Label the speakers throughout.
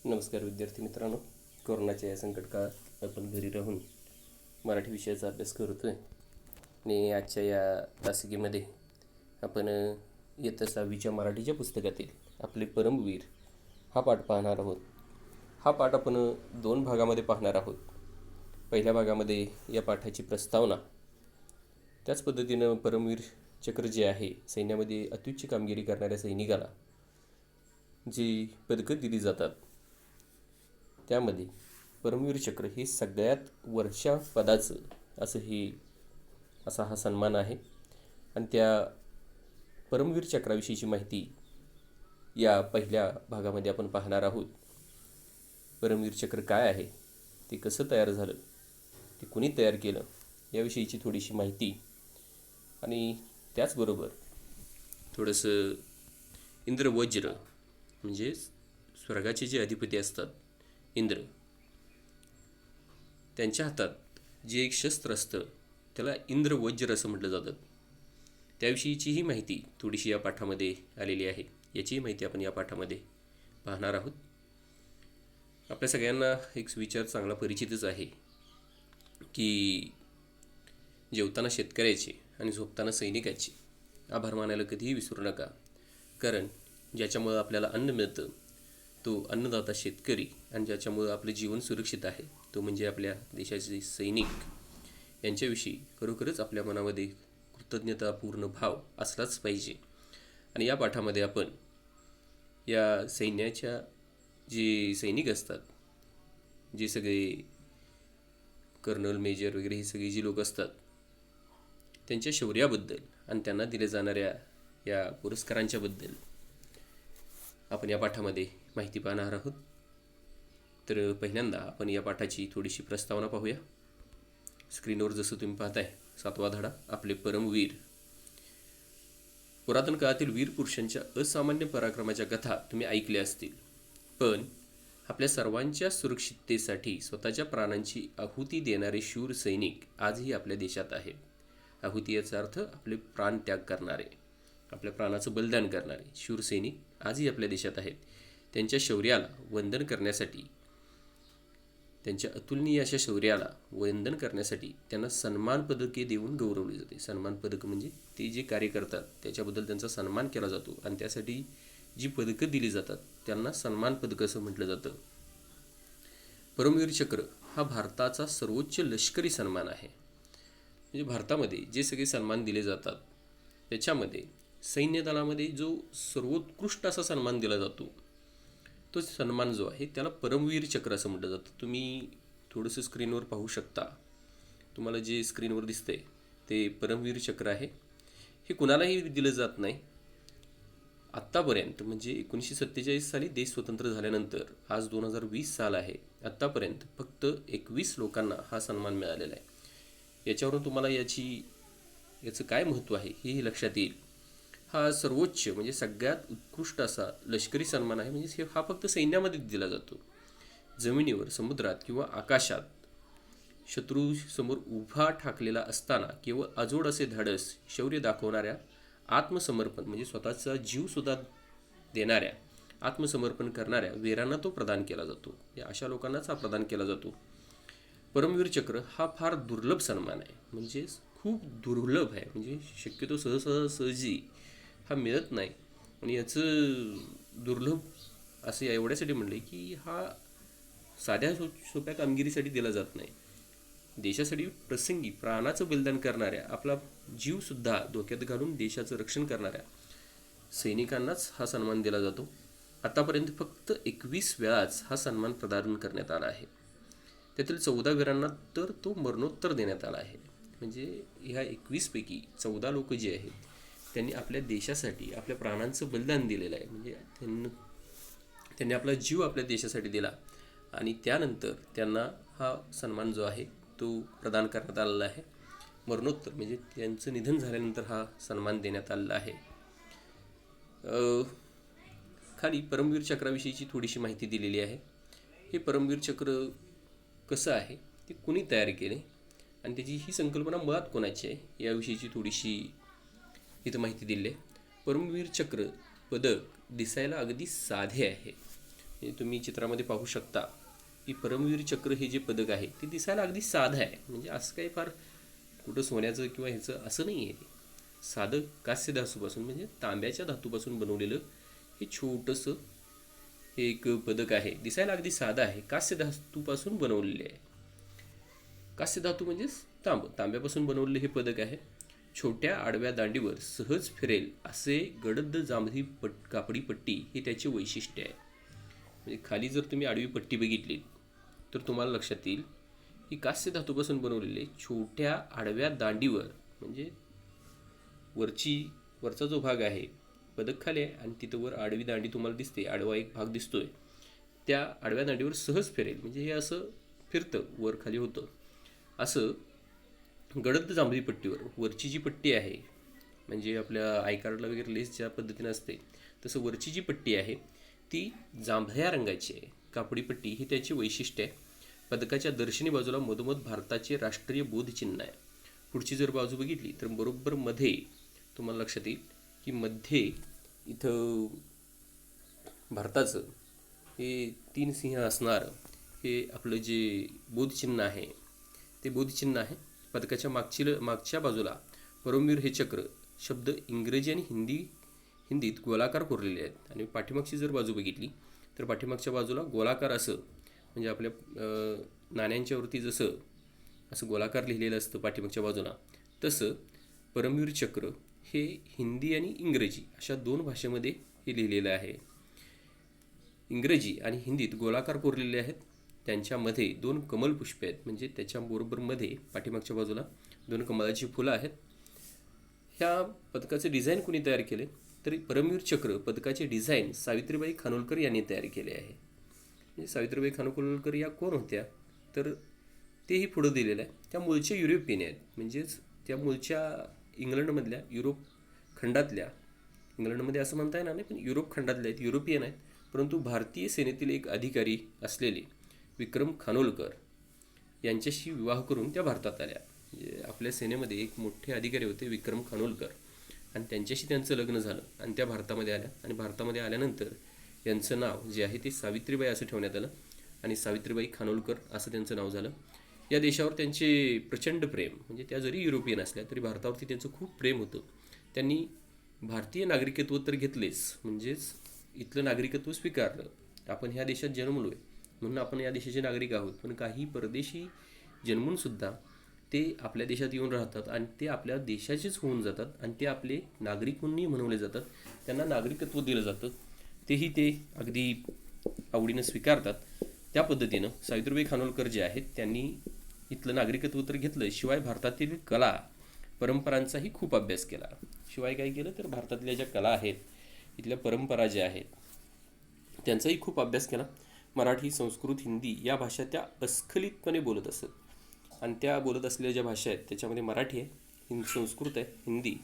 Speaker 1: नमस्कार विद्यार्थी मित्रांनो. कोरोनाच्या या संकट काळात आपण घरी राहून मराठी विषयाचा अभ्यास करतो आहे आणि आजच्या या तासिकेमध्ये आपण इयत्ता 6वीच्या मराठीच्या पुस्तकातील आपले परमवीर हा पाठ पाहणार आहोत. हा पाठ आपण 2 भागामध्ये पाहणार आहोत. पहिल्या भागामध्ये या पाठाची प्रस्तावना, त्याच पद्धतीनं परमवीर चक्र जे आहे, सैन्यामध्ये अत्युच्च कामगिरी करणाऱ्या सैनिकाला जी पदकं दिली जातात त्यामध्ये परमवीर चक्र हे सगळ्यात वरच्या पदाचं असा हा सन्मान आहे. आणि त्या परमवीर चक्राविषयीची माहिती या पहिल्या भागामध्ये आपण पाहणार आहोत. परमवीर चक्र काय आहे, ते कसं तयार झालं, ते कुणी तयार केलं, याविषयीची थोडीशी माहिती आणि त्याचबरोबर थोडंसं इंद्रवज्र म्हणजे स्वर्गाचे जे अधिपती असतात इंद्र, त्यांच्या हातात जे एक शस्त्र असतं त्याला इंद्रवज्र असं म्हटलं जातं. त्याविषयीचीही माहिती थोडीशी या पाठामध्ये आलेली आहे. याचीही माहिती आपण या पाठामध्ये पाहणार आहोत. आपल्या सगळ्यांना एक विचार चांगला परिचितच आहे की जेवताना शेतकऱ्याचे आणि झोपताना सैनिकाचे आभार मानायला कधीही विसरू नका. कारण ज्याच्यामुळं आपल्याला अन्न मिळतं तो अन्नदाता शेतकरी, आणि ज्याच्यामुळं आपलं जीवन सुरक्षित आहे तो म्हणजे आपल्या देशाचे सैनिक. यांच्याविषयी खरोखरच आपल्या मनामध्ये कृतज्ञतापूर्ण भाव असलाच पाहिजे. आणि या पाठामध्ये आपण या सैन्याच्या जे सैनिक असतात, जे सगळे कर्नल, मेजर वगैरे ही सगळी जी लोक असतात, त्यांच्या शौर्याबद्दल आणि त्यांना दिल्या जाणाऱ्या या पुरस्कारांच्याबद्दल आपण या पाठामध्ये माहिती पाहणार आहोत. तर पहिल्यांदा आपण या पाठाची थोडीशी प्रस्तावना पाहूया. स्क्रीनवर जसं तुम्ही पाहताय, 7वा धडा, आपले परमवीर. पुरातन काळातील वीर पुरुषांच्या असामान्य पराक्रमाच्या कथा तुम्ही ऐकल्या असतील, पण आपल्या सर्वांच्या सुरक्षिततेसाठी स्वतःच्या प्राणांची आहुती देणारे शूर सैनिक आजही आपल्या देशात आहेत. आहुती याचा अर्थ आपले प्राण त्याग करणारे, आपल्या प्राणाचं बलिदान करणारे शूर सैनिक आजही आपल्या देशात आहेत. त्यांच्या शौर्याला वंदन करण्यासाठी, त्यांच्या अतुलनीय अशा शौर्याला वंदन करण्यासाठी त्यांना सन्मान पदके देऊन गौरवले जाते. सन्मान पदक म्हणजे ते जे कार्य करतात त्याच्याबद्दल त्यांचा सन्मान केला जातो, आणि त्यासाठी जी पदकं दिली जातात त्यांना सन्मान पदक असं म्हटलं जातं. परमवीर चक्र हा भारताचा सर्वोच्च लष्करी सन्मान आहे. म्हणजे भारतामध्ये जे सगळे सन्मान दिले जातात त्याच्यामध्ये सैन्य दलामध्ये जो सर्वोत्कृष्ट असा सन्मान दिला जातो, तो सन्मान जो आहे त्याला परमवीर चक्र असं म्हटलं जातं. तुम्ही थोडंसं स्क्रीनवर पाहू शकता. तुम्हाला जे स्क्रीनवर दिसतंय ते परमवीर चक्र आहे. हे कुणालाही दिलं जात नाही. आत्तापर्यंत म्हणजे 1947 साली देश स्वतंत्र झाल्यानंतर आज 2020 साल आहे, आत्तापर्यंत फक्त 21 लोकांना हा सन्मान मिळालेला आहे. याच्यावरून तुम्हाला याचं काय महत्त्व आहे हेही लक्षात येईल. हा सर्वोच्च म्हणजे सगळ्यात उत्कृष्ट असा लष्करी सन्मान आहे. म्हणजे हा फक्त सैन्यामध्ये दिला जातो. जमिनीवर, समुद्रात किंवा आकाशात शत्रू समोर उभा ठाकलेला असताना केवळ अजोड असे धाडस, शौर्य दाखवणाऱ्या, आत्मसमर्पण म्हणजे स्वतःचा जीवसुद्धा देणाऱ्या, आत्मसमर्पण करणाऱ्या वीरांना तो प्रदान केला जातो. या अशा लोकांनाच हा प्रदान केला जातो. परमवीर चक्र हा फार दुर्लभ सन्मान आहे. म्हणजे खूप दुर्लभ आहे. म्हणजे शक्यतो सहजी हा मिळत नाही. आणि याचं दुर्लभ असं एवढ्यासाठी म्हणले की हा साध्या सोप्या कामगिरीसाठी दिला जात नाही. देशासाठी प्रसंगी प्राणाचं बलिदान करणाऱ्या, आपला जीवसुद्धा धोक्यात घालून देशाचं रक्षण करणाऱ्या सैनिकांनाच हा सन्मान दिला जातो. आतापर्यंत फक्त 21 वेळाच हा सन्मान प्रदान करण्यात आला आहे. त्यातील 14 वीरांना तर तो मरणोत्तर देण्यात आला आहे. म्हणजे ह्या 21 पैकी 14 लोक जे आहेत त्यांनी आपल्या देशासाठी आपल्या प्राणांचं बलिदान दिलेलं आहे. म्हणजे त्यांनी आपला जीव आपल्या देशासाठी दिला, आणि त्यानंतर त्यांना हा सन्मान जो आहे तो प्रदान करण्यात आलेला आहे. मरणोत्तर म्हणजे त्यांचं निधन झाल्यानंतर हा सन्मान देण्यात आलेला आहे. खाली परमवीर चक्राविषयीची थोडीशी माहिती दिलेली आहे. हे परमवीर चक्र कसं आहे, ते कुणी तयार केले, आणि त्याची ही संकल्पना मुळात कोणाची आहे याविषयीची थोडीशी इथं माहिती दिली आहे. परमवीर चक्र पदक दिसायला अगदी साधे आहे, हे तुम्ही चित्रामध्ये पाहू शकता की परमवीर चक्र हे जे पदक आहे ते दिसायला अगदी साधं आहे. म्हणजे असं काही फार कुठं सोन्याचं किंवा ह्याचं असं नाही आहे. ते साधं कास्य धातूपासून म्हणजे तांब्याच्या धातूपासून बनवलेलं हे छोटंसं हे एक पदक आहे. दिसायला अगदी साधं आहे. कास्य धातूपासून बनवलेले आहे. कास्य धातू म्हणजेच तांब्यापासून बनवलेले हे पदक आहे. छोट्या आडव्या दांडीवर सहज फिरेल असे गडद जांभळी कापडी पट्टी हे त्याचे वैशिष्ट्य आहे. म्हणजे खाली जर तुम्ही आडवी पट्टी बघितली तर तुम्हाला लक्षात येईल की कास्य धातूपासून बनवलेले छोट्या आडव्या दांडीवर म्हणजे वरचा जो भाग आहे पदक खाली आहे आणि तिथं वर आडवी दांडी तुम्हाला दिसते, आडवा एक भाग दिसतोय, त्या आडव्या दांडीवर सहज फिरेल म्हणजे हे असं फिरतं, वर खाली होतं. असं गडद जांभळी पट्टीवर वरची जी पट्टी आहे म्हणजे आपल्या आय कार्डला वगैरे लेस ज्या पद्धतीने असते तसं वरची जी पट्टी आहे ती जांभळ्या रंगाची आहे. कापडी पट्टी ही त्याची वैशिष्ट्य आहे. पदकाच्या दर्शनी बाजूला मधोमध भारताचे राष्ट्रीय बोधचिन्ह आहे. पुढची जर बाजू बघितली तर बरोबर मध्ये तुम्हाला लक्षात येईल की मध्ये इथं भारताचं हे 3 सिंह असणारं हे आपलं जे बोधचिन्ह आहे ते बोधचिन्ह आहे. पदकाच्या मागच्या बाजूला परमवीर हे चक्र शब्द इंग्रजी आणि हिंदीत गोलाकार कोरलेले आहेत. आणि पाठीमागची जर बाजू बघितली तर पाठीमागच्या बाजूला गोलाकार असं म्हणजे आपल्या नाण्यांच्यावरती जसं असं गोलाकार लिहिलेलं असतं पाठीमागच्या बाजूला, तसं परमवीर चक्र हे हिंदी आणि इंग्रजी अशा 2 भाषेमध्ये हे लिहिलेलं आहे. इंग्रजी आणि हिंदीत गोलाकार कोरलेले आहेत. त्यांच्यामध्ये 2 कमलपुष्पे आहेत म्हणजे त्याच्याबरोबर मध्ये पाठीमागच्या बाजूला 2 कमळाची फुलं आहेत. ह्या पदकाचे डिझाईन कुणी तयार केले तर परमवीर चक्र पदकाचे डिझाईन सावित्रीबाई खानोलकर यांनी तयार केले आहे. म्हणजे सावित्रीबाई खानोलकर या कोण होत्या तर तेही पुढं दिलेलं आहे. त्या मूळच्या युरोपियन आहेत. म्हणजेच त्या मूळच्या इंग्लंडमधल्या युरोप खंडातल्या, इंग्लंडमध्ये असं म्हणता येणार नाही पण युरोप खंडातल्या आहेत, युरोपियन आहेत. परंतु भारतीय सेनेतील एक अधिकारी असलेले विक्रम खानोलकर यांच्याशी विवाह करून त्या भारतात आल्या. म्हणजे आपल्या सेनेमध्ये एक मोठे अधिकारी होते विक्रम खानोलकर आणि त्यांच्याशी त्यांचं लग्न झालं आणि त्या भारतामध्ये आल्या. आणि भारतामध्ये आल्यानंतर यांचं नाव जे आहे ते सावित्रीबाई असं ठेवण्यात आलं आणि सावित्रीबाई खानोलकर असं त्यांचं नाव झालं. या देशावर त्यांचे प्रचंड प्रेम म्हणजे त्या जरी युरोपियन असल्या तरी भारतावरती त्यांचं खूप प्रेम होतं. त्यांनी भारतीय नागरिकत्व तर घेतलेच म्हणजेच इथलं नागरिकत्व स्वीकारलं. आपण ह्या देशात जन्मलो आहे म्हणून आपण या देशाचे नागरिक आहोत. पण काही परदेशी जन्मूनसुद्धा ते आपल्या देशात येऊन राहतात आणि ते आपल्या देशाचेच होऊन जातात आणि ते आपले नागरिक म्हणूनही म्हणवले जातात. त्यांना नागरिकत्व दिलं जातं, तेही ते अगदी आवडीनं स्वीकारतात. त्या पद्धतीनं सावित्रीबाई खानोलकर जे आहेत त्यांनी इथलं नागरिकत्व तर घेतलं, शिवाय भारतातील कला परंपरांचाही खूप अभ्यास केला. शिवाय काय केलं तर भारतातल्या ज्या कला आहेत, इथल्या परंपरा ज्या आहेत त्यांचाही खूप अभ्यास केला. मराठी, संस्कृत, हिंदी या भाषा त्या अस्खलितपणे बोलत असत आणि त्या बोलत असलेल्या ज्या भाषा आहेत त्याच्यामध्ये मराठी आहे, संस्कृत आहे, हिंदी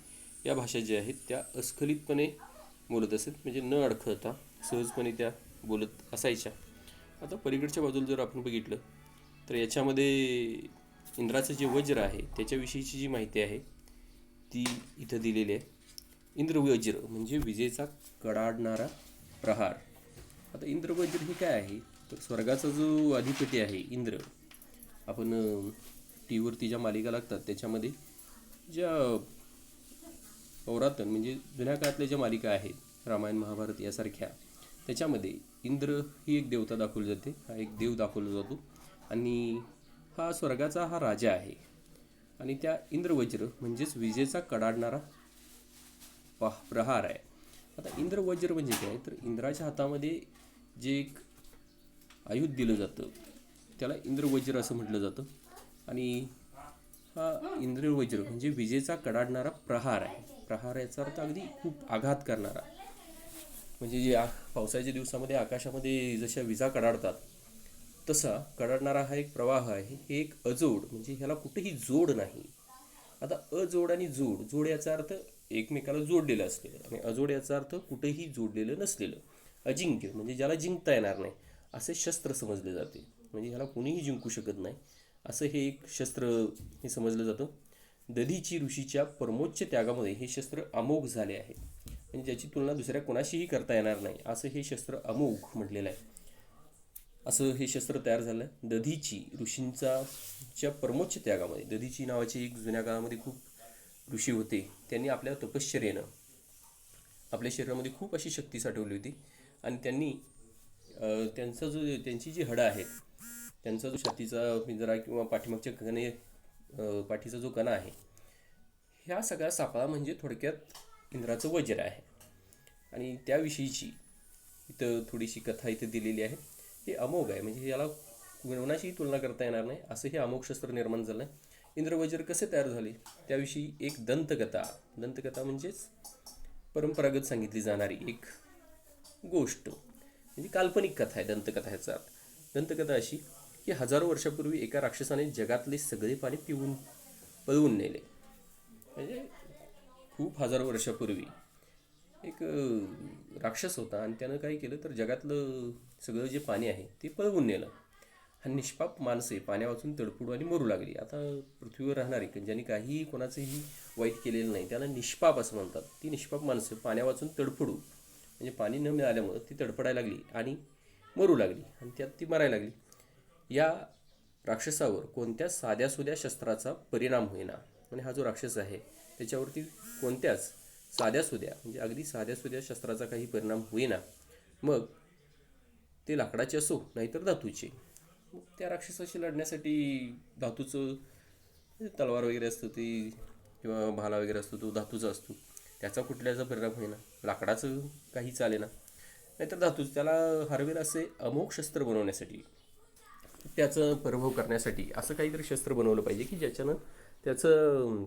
Speaker 1: या भाषा ज्या आहेत त्या अस्खलितपणे बोलत असत म्हणजे न अडखळता सहजपणे त्या बोलत असायच्या. आता पलीकडच्या बाजूला जर आपण बघितलं तर याच्यामध्ये इंद्राचं जे वज्र आहे त्याच्याविषयीची जी माहिती आहे ती इथं दिलेली आहे. इंद्रवज्र म्हणजे विजेचा कडाडणारा प्रहार. आता इंद्रवज्र हे काय आहे तर स्वर्गाचा जो अधिपती आहे इंद्र, आपण टी व्हीवरती ज्या मालिका लागतात त्याच्यामध्ये ज्या पौरातन म्हणजे जुन्या काळातल्या ज्या मालिका आहेत रामायण महाभारत यासारख्या, त्याच्यामध्ये इंद्र ही एक देवता दाखवली जाते, हा एक देव दाखवला जातो आणि हा स्वर्गाचा हा राजा आहे. आणि त्या इंद्रवज्र म्हणजेच विजेचा कडाडणारा प्रहार आहे. आता इंद्रवज्र म्हणजे काय तर इंद्राच्या हातामध्ये जे एक आयुध दिलं जातं त्याला इंद्रवज्र असं म्हटलं जातं. आणि हा इंद्रवज्र म्हणजे विजेचा कडाडणारा प्रहार आहे. प्रहार याचा अर्थ अगदी खूप आघात करणारा. म्हणजे जे पावसाच्या दिवसामध्ये आकाशामध्ये जशा विजा कडाडतात तसा कडाडणारा हा एक प्रवाह आहे. हे एक अजोड म्हणजे ह्याला कुठेही जोड नाही. आता अजोड आणि जोड याचा अर्थ एकमेकाला जोडलेलं असलेलं आणि अजोड याचा अर्थ कुठेही जोडलेलं नसलेलं. अजिंक्य म्हणजे ज्याला जिंकता येणार नाही असे शस्त्र समजले जाते. म्हणजे ह्याला कोणीही जिंकू शकत नाही असं हे एक शस्त्र हे समजलं जातं. दधीची ऋषीच्या परमोच्च त्यागामध्ये हे शस्त्र अमोघ झाले आहे. म्हणजे ज्याची तुलना दुसऱ्या कोणाशीही करता येणार नाही असं हे शस्त्र अमोघ म्हटलेलं आहे. असं हे शस्त्र तयार झालं. दधीची ऋषींच्या परमोच्च त्यागामध्ये, दधीची नावाचे एक जुन्या काळामध्ये खूप ऋषी होते. त्यांनी आपल्या तपश्चर्येनं आपल्या शरीरामध्ये खूप अशी शक्ती साठवली होती आणि त्यांनी त्यांची जी हडं आहेत, त्यांचा जो छातीचा पिंजरा किंवा पाठीमागच्या कणे, पाठीचा जो कणा आहे, ह्या सगळ्या सापळा म्हणजे थोडक्यात इंद्राचं वज्र आहे. आणि त्याविषयीची इथं थोडीशी कथा इथं दिलेली आहे. हे अमोघ आहे, म्हणजे याला कोणाशीही तुलना करता येणार नाही असं हे अमोघ शस्त्र निर्माण झालं. इंद्रवज्र कसे तयार झाले त्याविषयी एक दंतकथा म्हणजेच परंपरागत सांगितली जाणारी एक गोष्ट, म्हणजे काल्पनिक कथा आहे दंतकथा. ह्याचा दंतकथा अशी की हजारो वर्षापूर्वी एका राक्षसाने जगातले सगळे पाणी पळवून नेले. म्हणजे खूप हजारो वर्षापूर्वी एक राक्षस होता आणि त्यानं काय केलं तर जगातलं सगळं जे पाणी आहे ते पळवून नेलं. आणि निष्पाप माणसे पाण्या वाचून तडफडू आणि मरू लागली. आता पृथ्वीवर राहणारी ज्यांनी काही कोणाचंही वाईट केलेलं नाही त्याला निष्पाप असं म्हणतात. ती निष्पाप माणसं पाण्या वाचून तडफडू, म्हणजे पाणी न मिळाल्यामुळं ती तडफडायला लागली आणि मरू लागली आणि त्यात ती मरायला लागली. या राक्षसावर कोणत्या साध्यासुध्या शस्त्राचा परिणाम होईना. आणि हा जो राक्षस आहे त्याच्यावरती कोणत्याच साध्यासुध्या, म्हणजे अगदी साध्यासुध्या शस्त्राचा काही परिणाम होईना. मग ते लाकडाचे असो नाहीतर धातूचे. मग त्या राक्षसाशी लढण्यासाठी धातूचं तलवार वगैरे असतं ती, किंवा भाला वगैरे असतो तो धातूचा असतो, त्याचा कुठल्याचा परिणाम होईना. लाकडाचं काही चालेना, नाहीतर धातूच. त्याला हरवेल असे अमोघ शस्त्र बनवण्यासाठी, त्याचं पराभव करण्यासाठी असं काहीतरी शस्त्र बनवलं पाहिजे की ज्याच्यानं त्याचं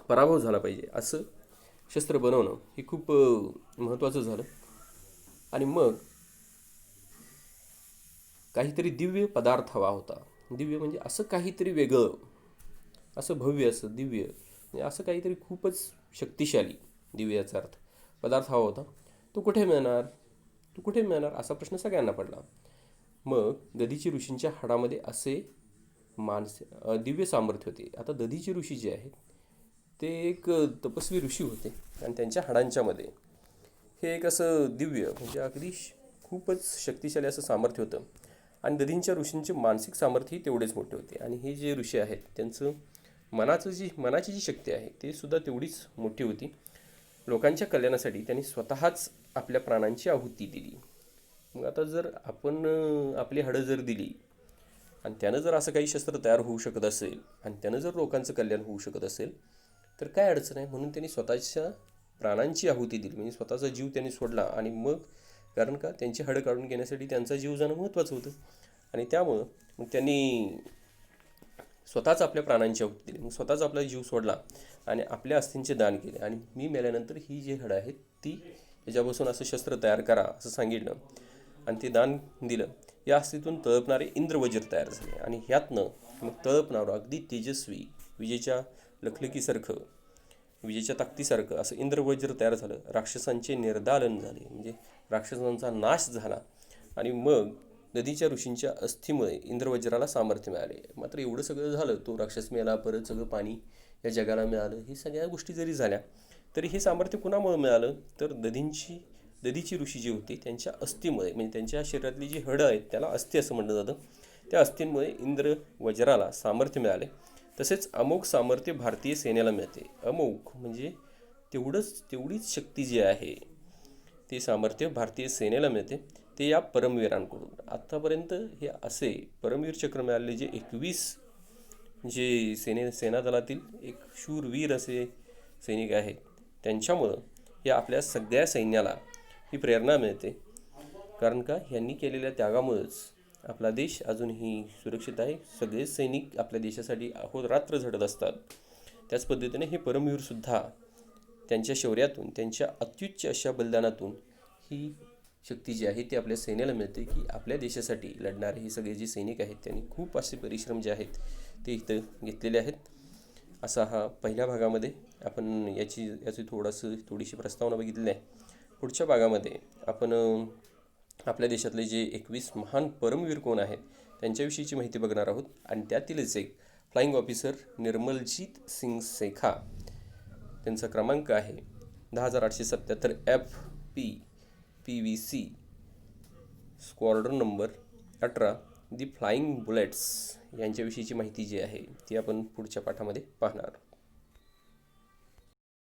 Speaker 1: पराभव झाला पाहिजे. असं शस्त्र बनवणं हे खूप महत्त्वाचं झालं. आणि मग काहीतरी दिव्य पदार्थ हवा होता. दिव्य म्हणजे असं काहीतरी वेगळं, असं भव्य, असं दिव्य, म्हणजे असं काहीतरी खूपच शक्तिशाली, दिव्य याचा अर्थ पदार्थ हवा होता. तो कुठे मिळणार असा प्रश्न सगळ्यांना पडला. मग दधीची ऋषींच्या हाडामध्ये असे दिव्य सामर्थ्य होते. आता दधीची ऋषी जे आहेत ते एक तपस्वी ऋषी होते आणि त्यांच्या हाडांच्यामध्ये हे एक असं दिव्य, म्हणजे अगदी खूपच शक्तिशाली असं सामर्थ्य होतं. आणि दधींच्या ऋषींचे मानसिक सामर्थ्यही तेवढेच मोठे होते. आणि हे जे ऋषी आहेत त्यांचं मनाची जी शक्ती आहे ते सुद्धा तेवढीच मोठी होती. लोकांच्या कल्याणासाठी त्यांनी स्वतःच आपल्या प्राणांची आहुती दिली. मग आता जर आपण आपली हाडं जर दिली आणि त्यानं जर असं काही शस्त्र तयार होऊ शकत असेल आणि त्यानं जर लोकांचं कल्याण होऊ शकत असेल तर काय अडचण आहे. म्हणून त्यांनी स्वतःच्या प्राणांची आहुती दिली, म्हणजे स्वतःचा जीव त्यांनी सोडला. आणि मग कारण का त्यांची हाडं काढून घेण्यासाठी त्यांचा जीव जाणं महत्त्वाचं होतं. आणि त्यामुळं मग त्यांनी स्वतःच आपल्या प्राणांची आहुती दिली, मग स्वतःच आपला जीव सोडला आणि आपल्या अस्थींचे दान केले. आणि मी मेल्यानंतर ही जी हाडं आहेत ती याच्यापासून असं शस्त्र तयार करा असं सांगितलं आणि ते दान दिलं. या अस्थीतून तळपणारे इंद्रवज्र तयार झाले आणि ह्यातनं मग तळपणारं अगदी तेजस्वी, विजेच्या लखलखीसारखं, विजेच्या ताकदीसारखं असं इंद्रवज्र तयार झालं. राक्षसांचे निर्दालन झाले, म्हणजे राक्षसांचा नाश झाला. आणि मग नदीच्या ऋषींच्या अस्थीमुळे इंद्रवज्राला सामर्थ्य मिळाले. मात्र एवढं सगळं झालं, तो राक्षस मिळाला, परत सगळं पाणी या जगाला मिळालं, हे सगळ्या गोष्टी जरी झाल्या तरी हे सामर्थ्य कुणामुळे मिळालं तर दधीची ऋषी जे होते त्यांच्या अस्थीमुळे, म्हणजे त्यांच्या शरीरातली जी हडं आहेत त्याला अस्थी असं म्हटलं जातं. त्या अस्थींमुळे इंद्रवज्राला सामर्थ्य मिळाले. तसेच अमोघ सामर्थ्य भारतीय सेनेला मिळते. अमोघ म्हणजे तेवढीच शक्ती जी आहे ते सामर्थ्य भारतीय सेनेला मिळते, ते या परमवीरांकडून. आत्तापर्यंत हे असे परमवीर चक्र मिळालेले जे 21 जे सेनादलातील एक शूरवीर असे सैनिक आहेत त्यांच्यामुळं या आपल्या सगळ्या सैन्याला ही प्रेरणा मिळते. कारण का ह्यांनी केलेल्या त्यागामुळेच आपला देश अजूनही सुरक्षित आहे. सगळेच सैनिक आपल्या देशासाठी अहोरात्र झटत असतात. त्याच पद्धतीने हे परमवीरसुद्धा त्यांच्या शौर्यातून, त्यांच्या अत्युच्च अशा बलिदानातून ही शक्ती जी आहे ती आपल्या सैन्याला मिळते की आपल्या देशासाठी लढणारे हे सगळे जे सैनिक आहेत त्यांनी खूप असे परिश्रम जे आहेत ते इथं घेतलेले आहेत. असा हा पहिल्या भागामध्ये आपण याची थोडीशी प्रस्तावना बघितलेली आहे. पुढच्या भागामध्ये आपण आपल्या देशातले जे 21 महान परमवीर कोण आहेत त्यांच्याविषयीची माहिती बघणार आहोत. आणि त्यातीलच एक फ्लाइंग ऑफिसर निर्मलजीत सिंग शेखा, त्यांचा क्रमांक आहे 10,877 FPPVC, स्क्वॉड्रन नंबर 18 दी फ्लाइंग बुलेट्स यांच्याविषयीची माहिती जी आहे ती आपण पुढच्या पाठामध्ये पाहणार.